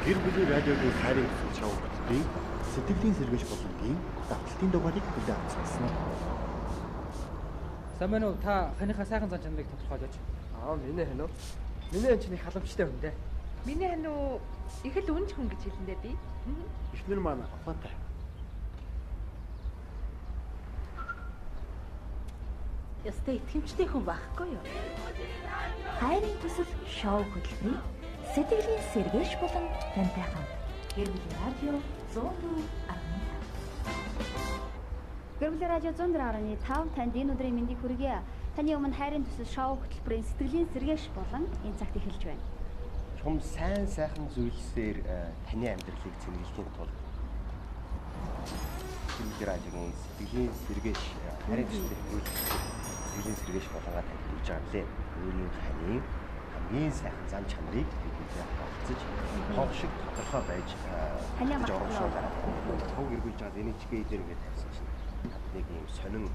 Гэр бүлийн радиогийн хайрын шоу хөтөлбөрийн сэтгэлийн сэргээж боломжийн давталтын дугаарыг хүлээн авч байна. Сайн байна уу? Та ханыхаа сайхан зан чанарыг тодорхойлооч. Миний хань уу? Миний хань чинь халамжтай хүн дээ. Миний хань уу их л үнж хүн гэж хэлэндээ би. Эхнэр маань апатай. Ястай итгэмжтэй хүн байхгүй юу? Хайрын төсөл шоу хөтөлбөрийн сэтгэлийн сэргээж болон тантай хамт Гэр бүлийн радио 104.5. Гэр бүлийн радио 104.5 танд энэ өдрийн мэндийг хүргье. Таны өмнө хайрын төсөл шоу хөтөлбөрийн сэтгэлийн сэргээж болон энэ цагт эхэлж байна. Чум сайн сайхан зүйлсээр таны амьдралыг цэнгэлэхийн тулд Гэр бүлийн радиогийн сэтгэлийн сэргээж хайрын төсөл сэтгэлийн сэргээж болгоод танд хүргэж байгаа лээ. Өөрийн ханийн хамгийн сайхан зам чанарыг бидэнтэй олцож хог шиг тодорхой байж оруулаад тог эргүүлж байгаа энийг чигээ дээр ингээд тавьсан чинь нэг юм сонин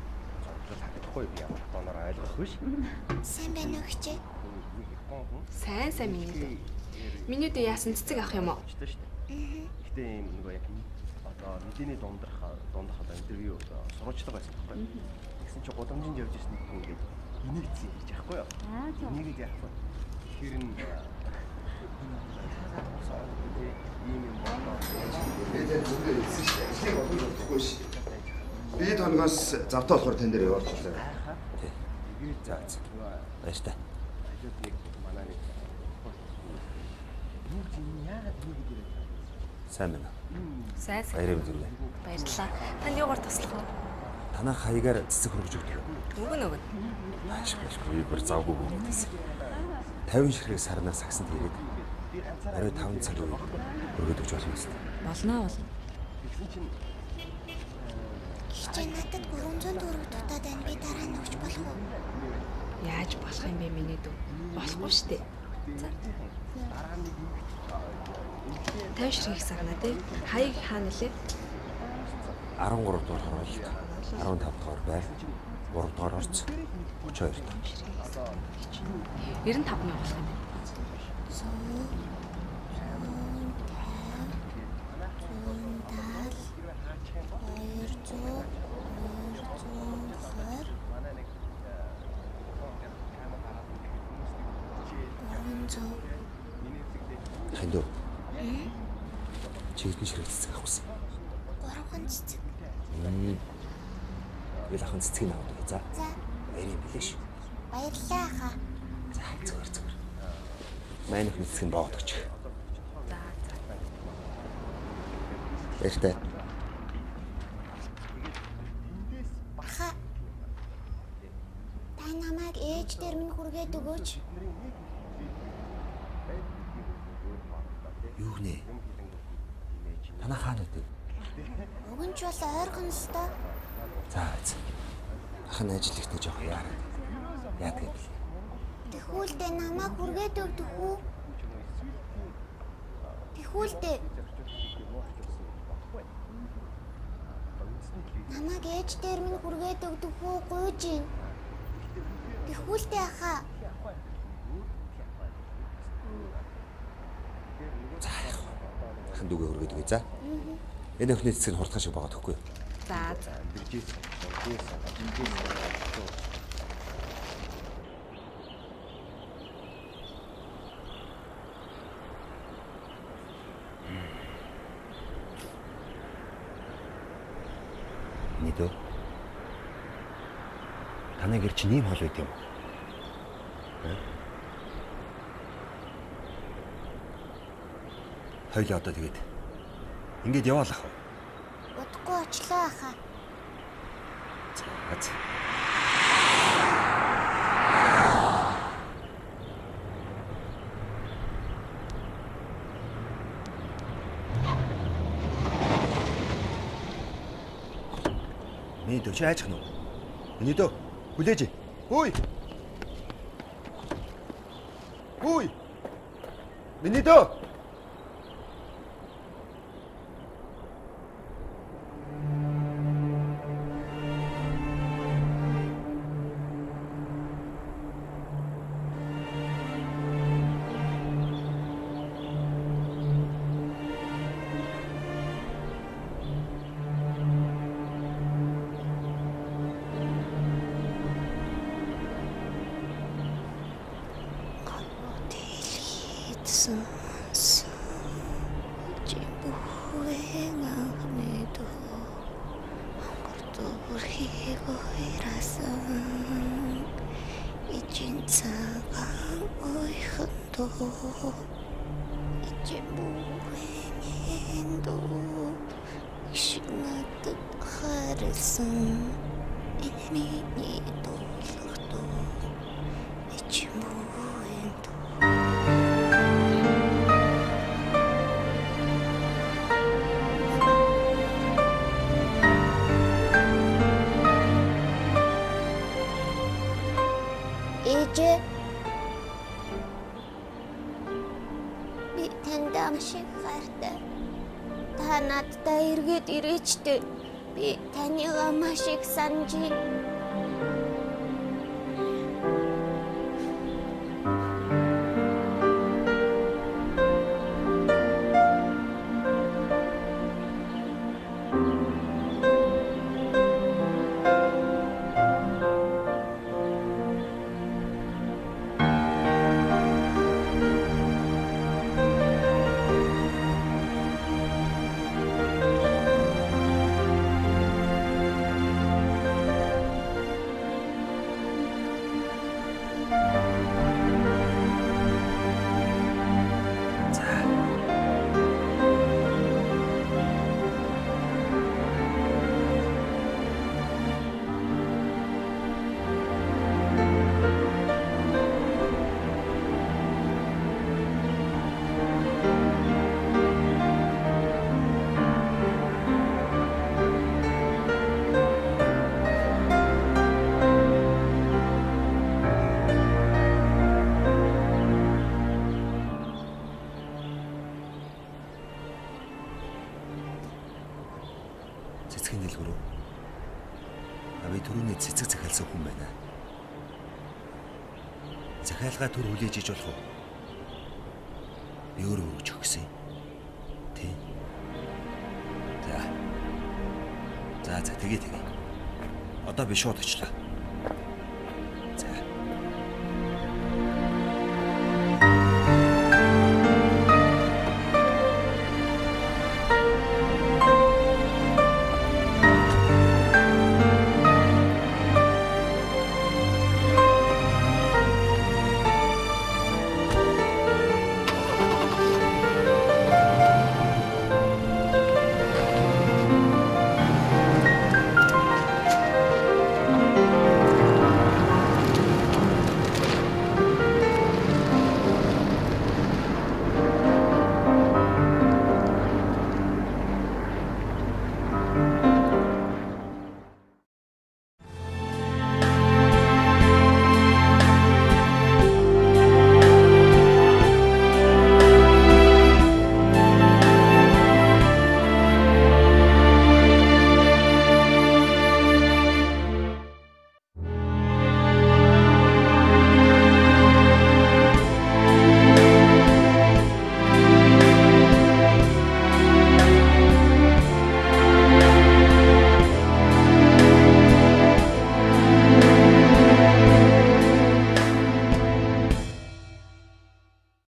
зурглал харагдахгүй би ямар тоноор ойлгох биш. Сайн байна уу хчээ? Сайн миний. Миний дэ яасан цэцэг авах юм уу? Гэтэ юм нөгөө яг одоо мэдээний дундах одоо интервью сурвалжлага байсан байхгүй. Тэгсэн чинь гудамжинд явж ирсэн хүн ингээд инээцээ хийж яахгүй юу? Энийг яах вэ? Тэр нь Би тоногоос завтаа болохоор тань дээр явуулчихлаа. Тий. За. Баяртай. Сайн байна. Сайн. Баярын өдөр. Баярлалаа. Танд юугаар туслах вэ? Танаа хаягаар цэцэг хөргөж өгдөг. Өгнө. Ашгүй бүр завгүй бүгдээс. 50 ширхэг сарнаас сагсанд ирээд орой 5 цаг үед өргөд өгч болно шүү дээ. Болно. Хичээ надад 300 төгрөг дутаад байна. Би дараа нь өгч болох уу? Яаж болох юм бэ миний дүү? Болохгүй шүү дээ. За. 50 ширхэг сарнаа тий. Хаяг хаана лээ? 13 дугаар хороолт, 15 дугаар байр, 3 дугаар орц, 32 дугаар. 95 мянга болох юм байна. Хандуу. Чигдэн ширхэг цэцэг авах гэсэн. 3 цэцэг. Тэгэл ахын цэцгийг авах гэж. За. Баярын билээ шүү. Баярлалаа хаа. За зүгээр. Манай хүн цэцэг нь боогдогч. За. Баяртай. Хаа. Та намайг ээж дээр минь хүргээд өгөөч. Юу нэ? Танаа хаана үү? Өгөнч бол ойрхон өстой. За. Ахын ажил ихтэй жоох яараа. Яадаг юм бэ? Тэхүүлдэ намайг хүргээд өгдөх үү? Тэхүүлдэ. Намайг ээж дээр минь хүргээд өгдөх үү? Гуйж ийн. Тэхүүлдэ ахаа. За. Ахын дүүгээ хүргээд өгье. За. Энэ өхний цэцэг нь хурдхан шиг байгаа төхгүй юу? За. Нийтөө. Танай гэр чинь ийм хол байт юм уу? Хоёлаа одоо тэгээд ингээд яваалах уу? Удахгүй очлоо ахаа. За. Миний дөө чи айчих нь уу? Миний дөө хүлээж. Хөөе. Миний дөө. харсан жибүхэн анхныдо хангартуурхийг уйрасан ичин цагаан ойхондоо ичимбүхэн доо ишнатд харсан миний дуулгадоо ичимбүхэн доо Ece, би танд амшиг гартай. Та надтай эргээд ирээчтэй. Би таныг маш их санаж байна. Цэцгийн дэлгүүр. Би түрүүний цэцэг захиалсан хүн байна. Захиалгаа түр хүлээж иж болох уу? Би өөрөө өгч өгсөн. Тийм. За тэгээ. Одоо би шууд очлоо.